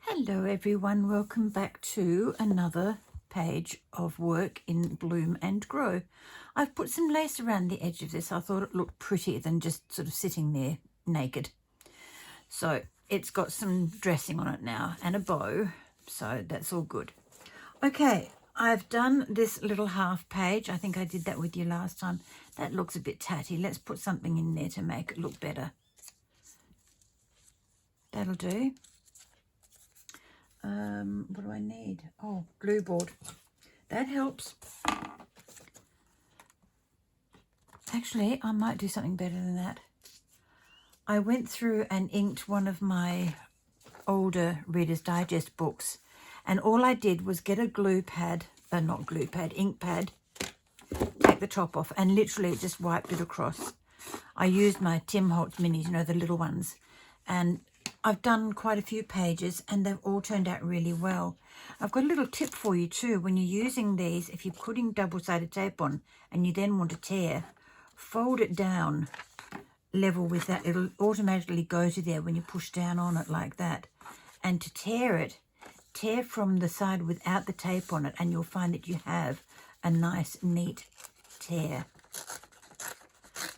Hello everyone, welcome back to another page of work in Bloom and Grow. I've put some lace around the edge of this. I thought it looked prettier than just sort of sitting there naked. So it's got some dressing on it now and a bow, so that's all good. Okay, I've done this little half page. I think I did that with you last time. That looks a bit tatty. Let's put something in there to make it look better. That'll do. What do I need? Oh, glue board. That helps. Actually, I might do something better than that. I went through and inked one of my older Reader's Digest books, and all I did was get a glue pad, ink pad, take the top off, and literally just wiped it across. I used my Tim Holtz minis, you know, the little ones, and I've done quite a few pages and they've all turned out really well. I've got a little tip for you too. When you're using these, if you're putting double-sided tape on and you then want to tear, fold it down level with that. It'll automatically go to there when you push down on it like that. And to tear it, tear from the side without the tape on it, and you'll find that you have a nice, neat tear.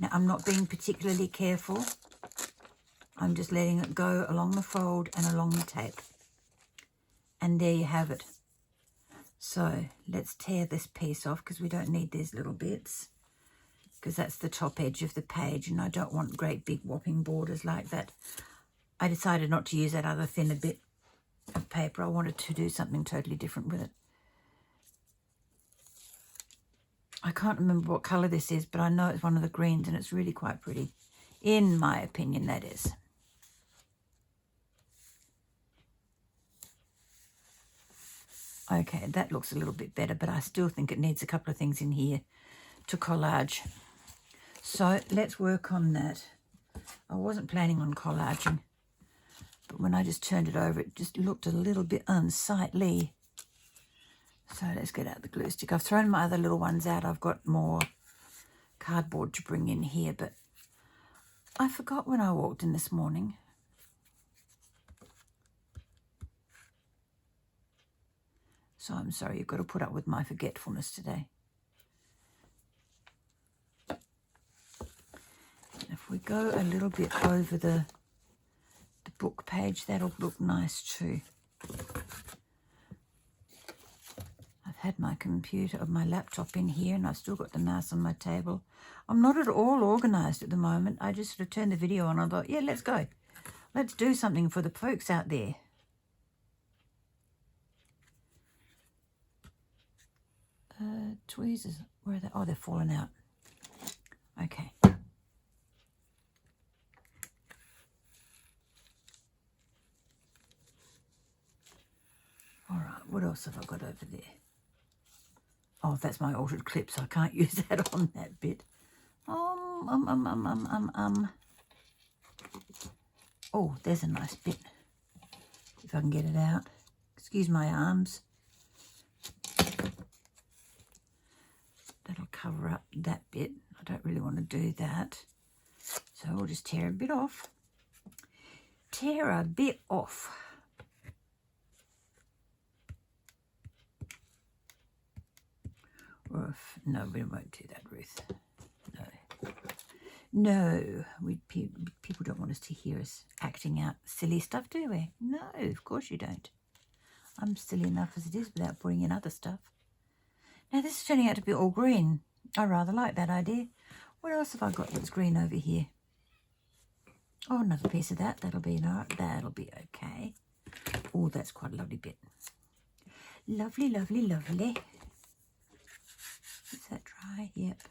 Now, I'm not being particularly careful. I'm just letting it go along the fold and along the tape. And there you have it. So let's tear this piece off because we don't need these little bits, because that's the top edge of the page and I don't want great big whopping borders like that. I decided not to use that other thinner bit of paper. I wanted to do something totally different with it. I can't remember what colour this is, but I know it's one of the greens and it's really quite pretty. In my opinion, that is. Okay, that looks a little bit better, but I still think it needs a couple of things in here to collage. So let's work on that. I wasn't planning on collaging, but when I just turned it over, it just looked a little bit unsightly. So let's get out the glue stick. I've thrown my other little ones out. I've got more cardboard to bring in here, but I forgot when I walked in this morning. So I'm sorry, you've got to put up with my forgetfulness today. And if we go a little bit over the book page, that'll look nice too. I've had my computer or my laptop in here and I've still got the mouse on my table. I'm not at all organised at the moment. I just sort of turned the video on and I thought, yeah, let's go. Let's do something for the folks out there. Tweezers, where are they? Oh, they're falling out. Okay. All right, what else have I got over there? Oh, that's my altered clip, so I can't use that on that bit. Oh, there's a nice bit. If I can get it out. Excuse my arms. That'll cover up that bit. I don't really want to do that. So we'll just tear a bit off. Tear a bit off. Or if, no, we won't do that, Ruth. No. No, people don't want us to hear us acting out silly stuff, do we? No, of course you don't. I'm silly enough as it is without putting in other stuff. Now this is turning out to be all green. I rather like that idea. What else have I got that's green over here? Oh, another piece of that. That'll be okay. Oh, that's quite a lovely bit. Lovely, lovely, lovely. Is that dry? Yep.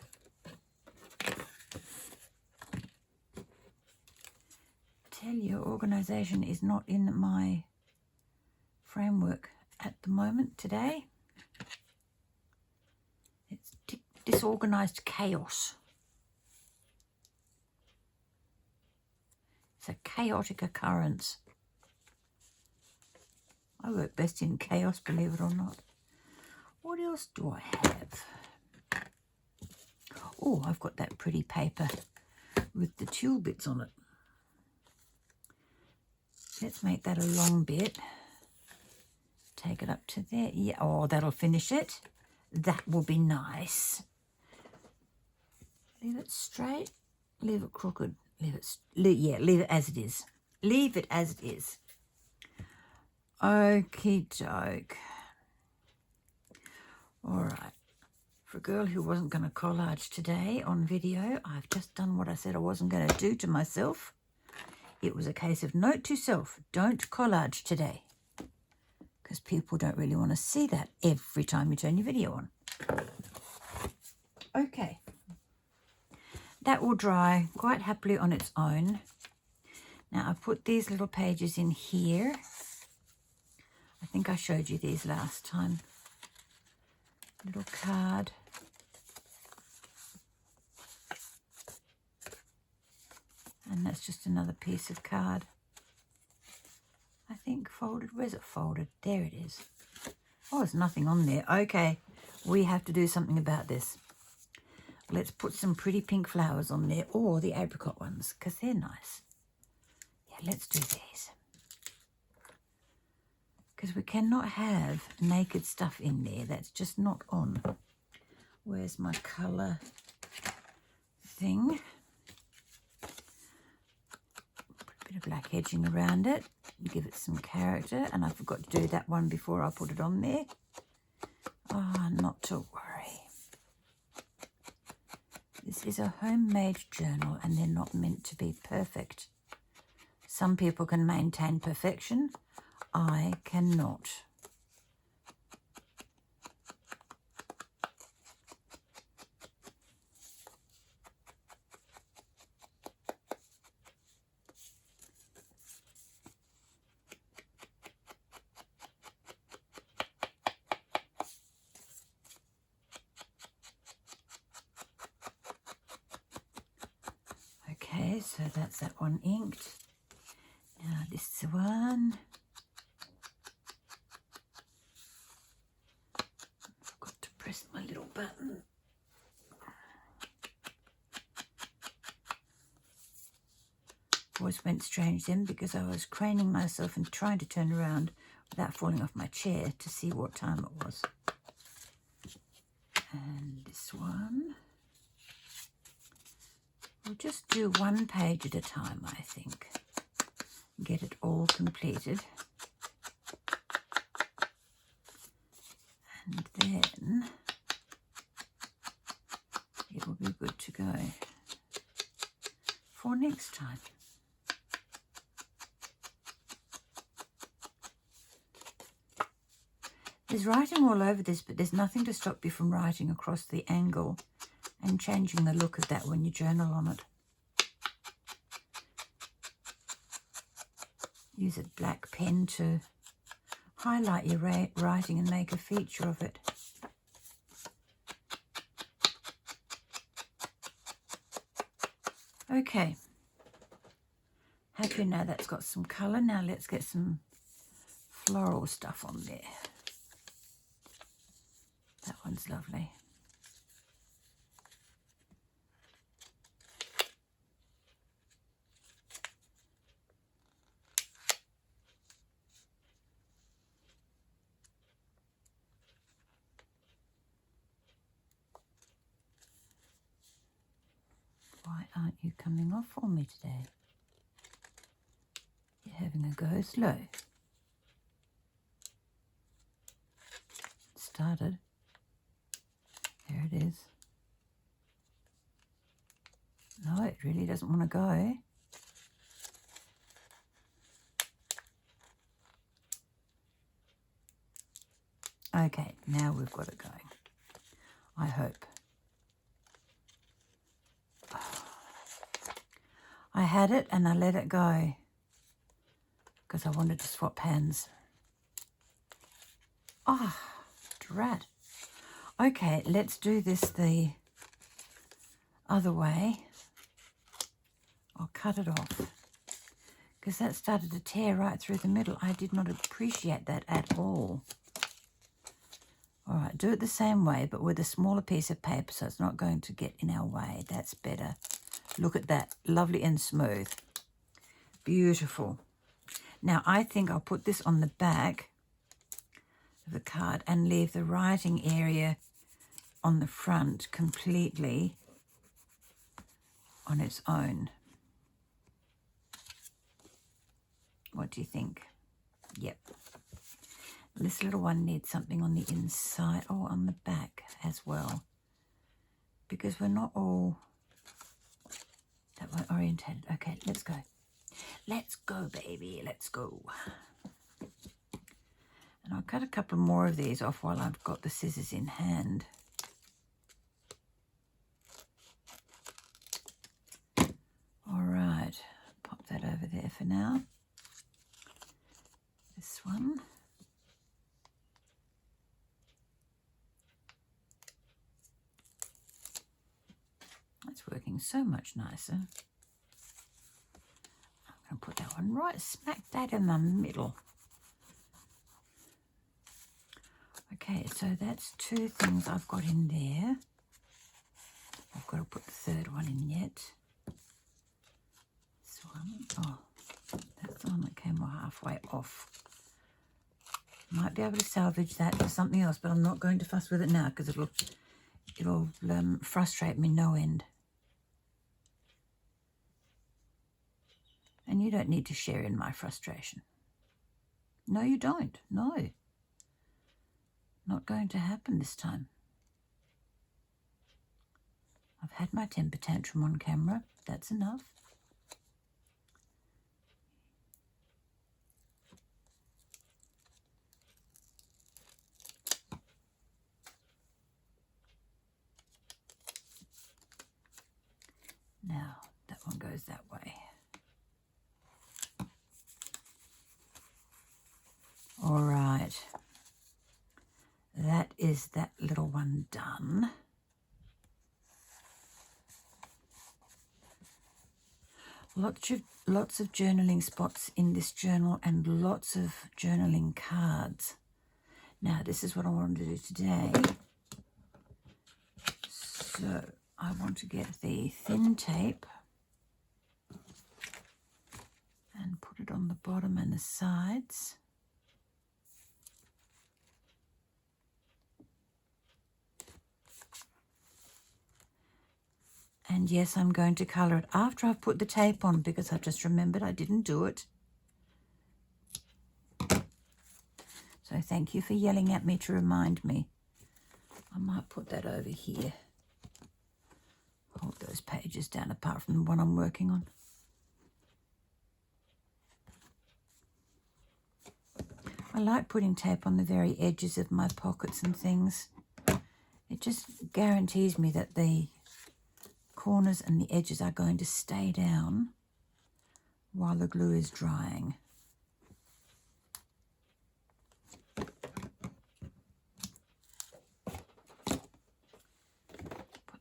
Tell you, organisation is not in my framework at the moment today. It's disorganised chaos. It's a chaotic occurrence. I work best in chaos, believe it or not. What else do I have? Oh, I've got that pretty paper with the tulle bits on it. Let's make that a long bit. take it up to there. Yeah, oh, that'll finish it. That will be nice. Leave it straight, leave it crooked, leave it as it is. Leave it as it is. Okie doke. All right. For a girl who wasn't going to collage today on video, I've just done what I said I wasn't going to do to myself. It was a case of note to self, don't collage today. Because people don't really want to see that every time you turn your video on. Okay. That will dry quite happily on its own. Now, I put these little pages in here. I think I showed you these last time. Little card. And that's just another piece of card. I think folded. Where's it folded? There it is. Oh, there's nothing on there. Okay, we have to do something about this. Let's put some pretty pink flowers on there, or the apricot ones, because they're nice. Yeah, let's do these. Because we cannot have naked stuff in there. That's just not on. Where's my colour thing? Put a bit of black edging around it. Give it some character. And I forgot to do that one before I put it on there. Oh, not to worry. This is a homemade journal and they're not meant to be perfect. Some people can maintain perfection. I cannot. Okay, so that's that one inked. Now this is the one. Forgot to press my little button. Voice went strange then because I was craning myself and trying to turn around without falling off my chair to see what time it was. And this one. We'll just do one page at a time, I think. Get it all completed. And then it will be good to go for next time. There's writing all over this, but there's nothing to stop you from writing across the angle and changing the look of that when you journal on it. Use a black pen to highlight your writing and make a feature of it. Okay. Happy now that's got some colour. Now let's get some floral stuff on there. That one's lovely. Why aren't you coming off for me today? You're having a go slow. It started. There it is. No, it really doesn't want to go. Okay, now we've got it going. I hope. I had it and I let it go because I wanted to swap hands. Ah, drat. Okay, let's do this the other way. I'll cut it off because that started to tear right through the middle. I did not appreciate that at all. All right, do it the same way, but with a smaller piece of paper so it's not going to get in our way. That's better. Look at that, lovely and smooth. Beautiful. Now, I think I'll put this on the back of the card and leave the writing area on the front completely on its own. What do you think? Yep. This little one needs something on the inside or on the back as well, because we're not all that way orientated. Okay, let's go. Let's go, baby. Let's go. And I'll cut a couple more of these off while I've got the scissors in hand. All right, pop that over there for now. This one. That's working so much nicer. I'm going to put that one right smack that in the middle. Okay, so that's two things I've got in there. I've got to put the third one in yet. This one, oh, that's the one that came halfway off. Might be able to salvage that for something else, but I'm not going to fuss with it now because it'll frustrate me no end. And you don't need to share in my frustration. No, you don't. No. Not going to happen this time. I've had my temper tantrum on camera. That's enough. Now, that one goes that way. All right. That is that little one done. Lots of journaling spots in this journal and lots of journaling cards. Now, this is what I wanted to do today. So I want to get the thin tape and put it on the bottom and the sides. And yes, I'm going to colour it after I've put the tape on because I've just remembered I didn't do it. So thank you for yelling at me to remind me. I might put that over here. Hold those pages down apart from the one I'm working on. I like putting tape on the very edges of my pockets and things. It just guarantees me that the corners and the edges are going to stay down while the glue is drying. Put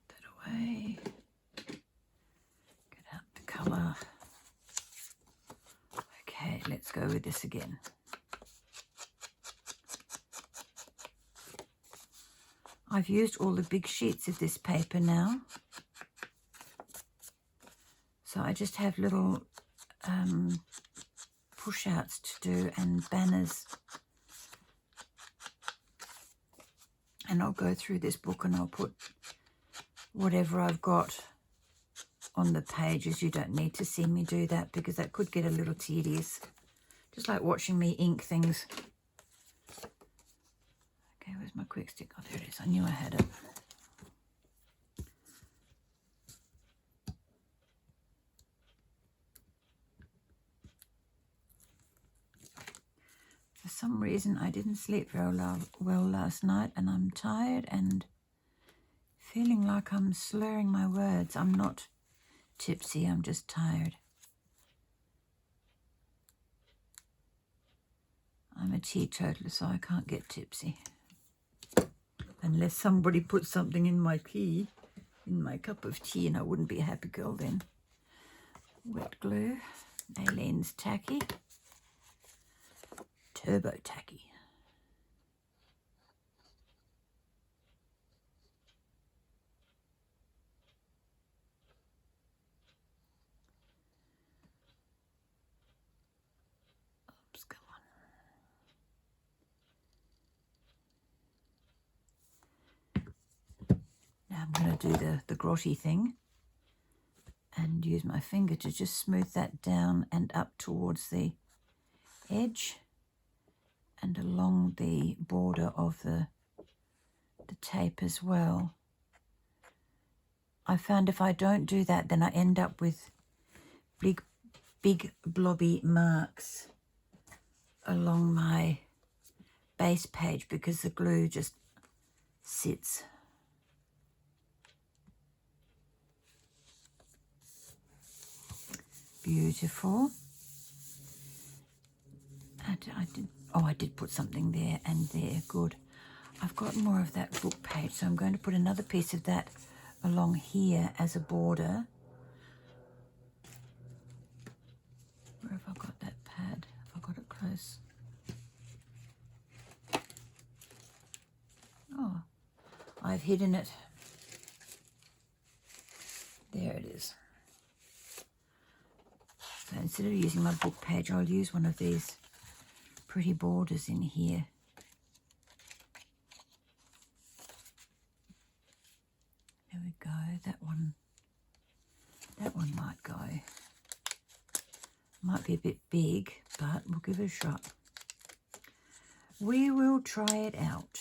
that away. Get out the colour. Okay, let's go with this again. I've used all the big sheets of this paper now. So I just have little push-outs to do and banners. And I'll go through this book and I'll put whatever I've got on the pages. You don't need to see me do that because that could get a little tedious. Just like watching me ink things. Okay, where's my quick stick? Oh, there it is. I knew I had it. For some reason, I didn't sleep very well last night, and I'm tired and feeling like I'm slurring my words. I'm not tipsy, I'm just tired. I'm a teetotaler, so I can't get tipsy. Unless somebody puts something in my tea, in my cup of tea, and I wouldn't be a happy girl then. Wet glue, Aileen's tacky. Turbo tacky. Oops, come on. I'm going to do the grotty thing and use my finger to just smooth that down and up towards the edge and along the border of the tape as well. I found if I don't do that, then I end up with big blobby marks along my base page because the glue just sits. Beautiful. I did put something there and there. Good. I've got more of that book page, so I'm going to put another piece of that along here as a border. Where have I got that pad? Have I got it close? Oh, I've hidden it. There it is. So instead of using my book page, I'll use one of these pretty borders in here. There we go. That one might go. Might be a bit big, but we'll give it a shot. We will try it out.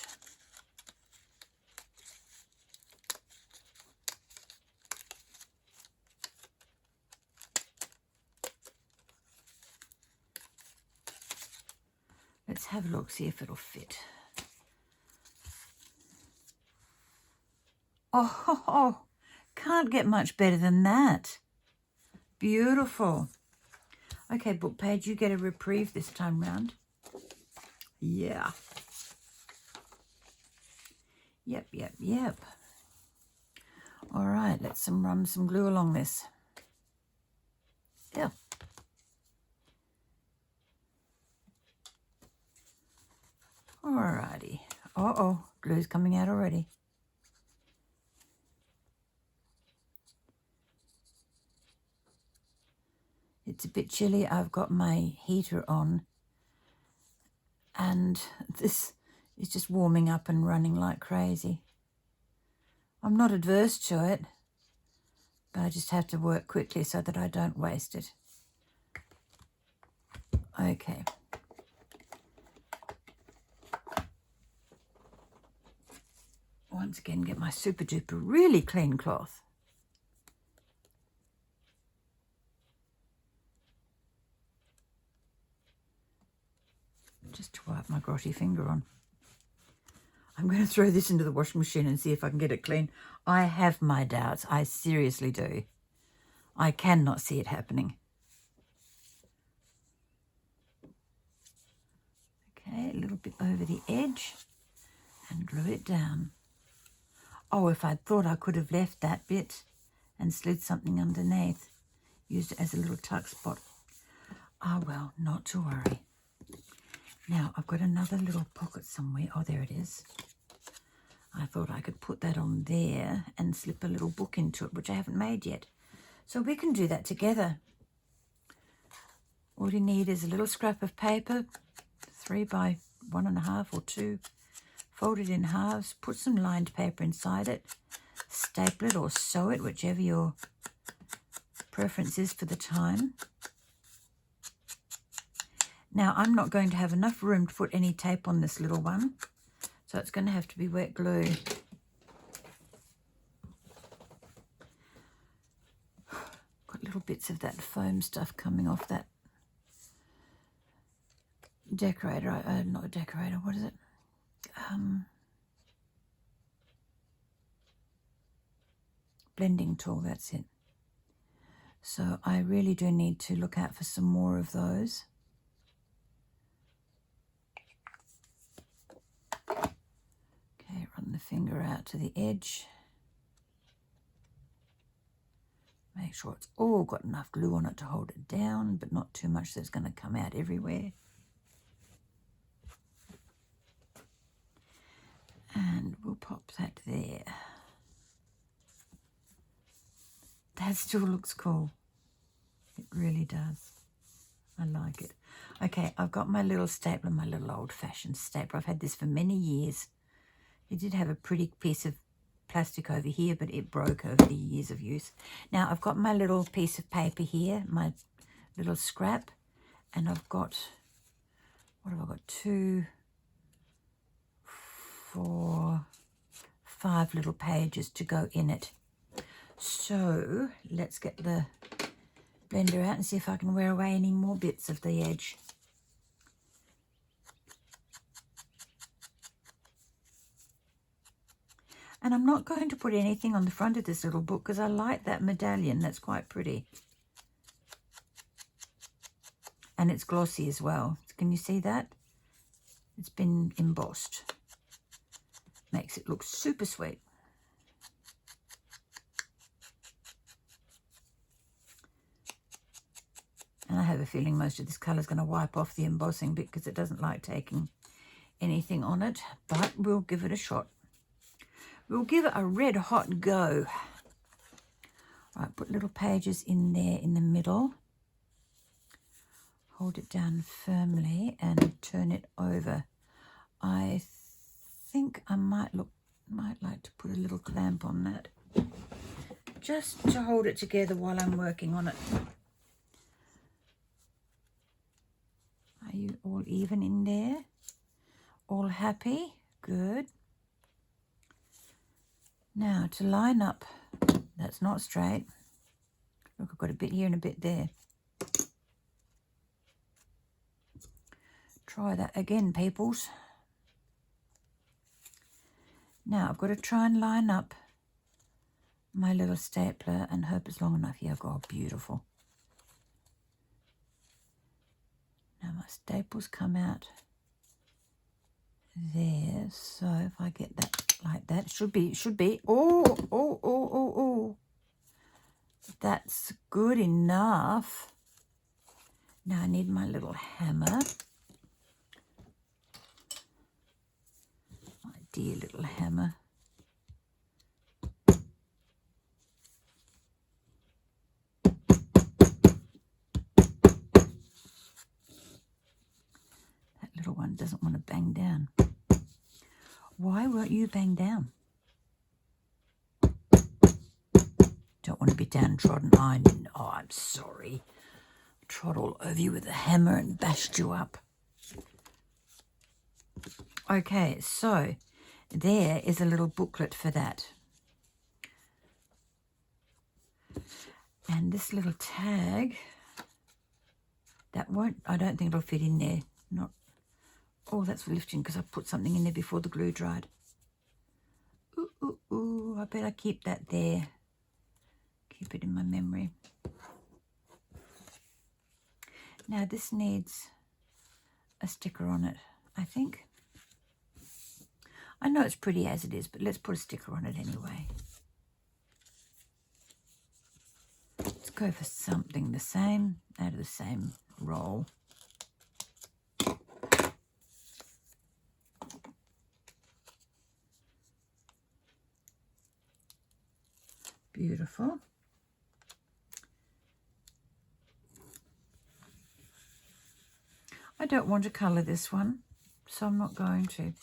Let's have a look, see if it'll fit. Oh, can't get much better than that. Beautiful. Okay, book page, you get a reprieve this time round. Yeah. Yep. All right, let's run some glue along this. Yeah. Alrighty. Uh-oh, glue's coming out already. It's a bit chilly. I've got my heater on and this is just warming up and running like crazy. I'm not adverse to it, but I just have to work quickly so that I don't waste it. Okay. Once again, get my super duper really clean cloth. Just to wipe my grotty finger on. I'm going to throw this into the washing machine and see if I can get it clean. I have my doubts. I seriously do. I cannot see it happening. Okay, a little bit over the edge and glue it down. Oh, if I thought I could have left that bit and slid something underneath, used it as a little tuck spot. Ah, well, not to worry. Now, I've got another little pocket somewhere. Oh, there it is. I thought I could put that on there and slip a little book into it, which I haven't made yet. So we can do that together. All you need is a little scrap of paper, 3 by 1.5 or 2. Fold it in halves, put some lined paper inside it, staple it or sew it, whichever your preference is for the time. Now, I'm not going to have enough room to put any tape on this little one, so it's going to have to be wet glue. Got little bits of that foam stuff coming off that decorator. Not a decorator, what is it? Blending tool, that's it. So I really do need to look out for some more of those. Okay, run the finger out to the edge. Make sure it's all got enough glue on it to hold it down, but not too much so it's going to come out everywhere. And we'll pop that there. That still looks cool. It really does. I like it. Okay, I've got my little stapler, my little old-fashioned stapler. I've had this for many years. It did have a pretty piece of plastic over here, but it broke over the years of use. Now I've got my little piece of paper here, my little scrap, and I've got, what have I got, 2, 4, 5 little pages to go in it. So let's get the blender out and see if I can wear away any more bits of the edge. And I'm not going to put anything on the front of this little book because I like that medallion. That's quite pretty. And it's glossy as well. Can you see that? It's been embossed. Makes it look super sweet. And I have a feeling most of this colour is going to wipe off the embossing bit because it doesn't like taking anything on it. But we'll give it a shot. We'll give it a red hot go. All right, put little pages in there in the middle. Hold it down firmly and turn it over. I think I might like to put a little clamp on that, just to hold it together while I'm working on it. Are you all even in there? All happy? Good. Now to line up, that's not straight. Look, I've got a bit here and a bit there. Try that again, peoples. Now I've got to try and line up my little stapler and hope it's long enough. Yeah, God, beautiful. Now my staples come out there. So if I get that like that, should be. Oh. That's good enough. Now I need my little hammer. My dear little hammer. That little one doesn't want to bang down. Why won't you bang down? Don't want to be downtrodden. I know. Oh, I'm sorry. Trod all over you with a hammer and bashed you up. Okay, so there is a little booklet for that. And this little tag, that won't, I don't think it'll fit in there. Not. Oh, that's lifting because I put something in there before the glue dried. Ooh, I better keep that there. Keep it in my memory. Now this needs a sticker on it, I think. I know it's pretty as it is, but let's put a sticker on it anyway. Let's go for something the same, out of the same roll. Beautiful. I don't want to colour this one, so I'm not going to.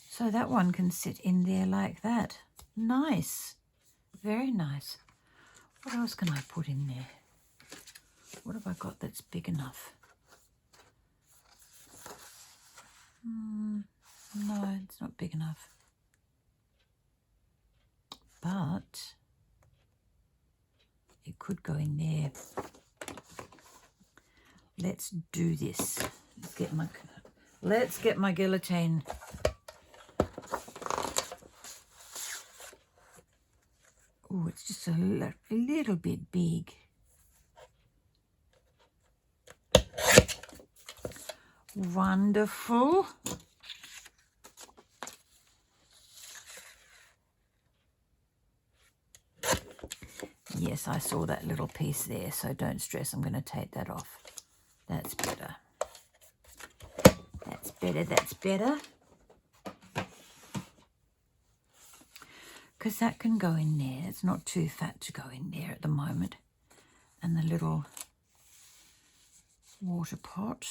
So that one can sit in there like that. Nice. Very nice. What else can I put in there? What have I got that's big enough? No, it's not big enough. But it could go in there. Let's do this. Let's get my guillotine. Oh, it's just a little bit big. Wonderful. Yes, I saw that little piece there, so don't stress. I'm going to take that off. That's better. That's better. That's better. Because that can go in there. It's not too fat to go in there at the moment. And the little water pot.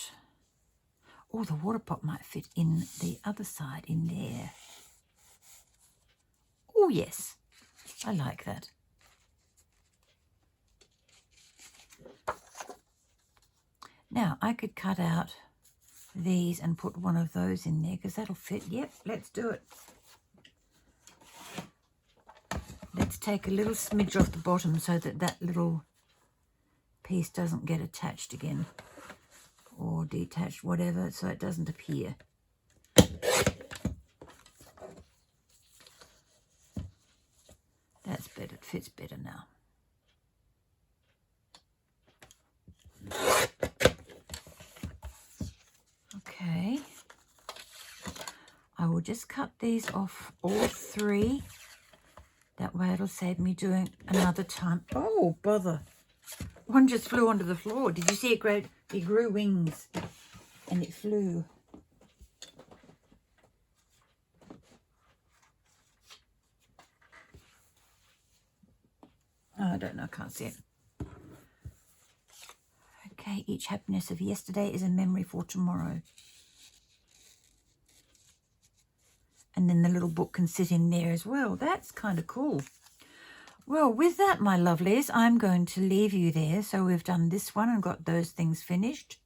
Oh, the water pot might fit in the other side in there. Oh, yes. I like that. Now, I could cut out these and put one of those in there because that'll fit. Yep, let's do it. Let's take a little smidge off the bottom so that that little piece doesn't get attached again or detached, whatever, so it doesn't appear. That's better. It fits better now. Okay. I will just cut these off all three. That way it'll save me doing another time. Oh, bother. One just flew onto the floor. Did you see it? It grew wings and it flew. Oh, I don't know. I can't see it. Okay, each happiness of yesterday is a memory for tomorrow. And then the little book can sit in there as well. That's kind of cool. Well, with that, my lovelies, I'm going to leave you there. So we've done this one and got those things finished.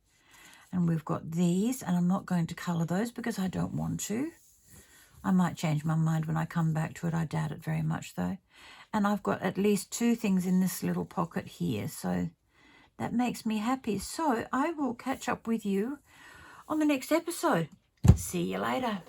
And we've got these, and I'm not going to colour those because I don't want to. I might change my mind when I come back to it. I doubt it very much, though. And I've got at least 2 things in this little pocket here. So that makes me happy. So I will catch up with you on the next episode. See you later.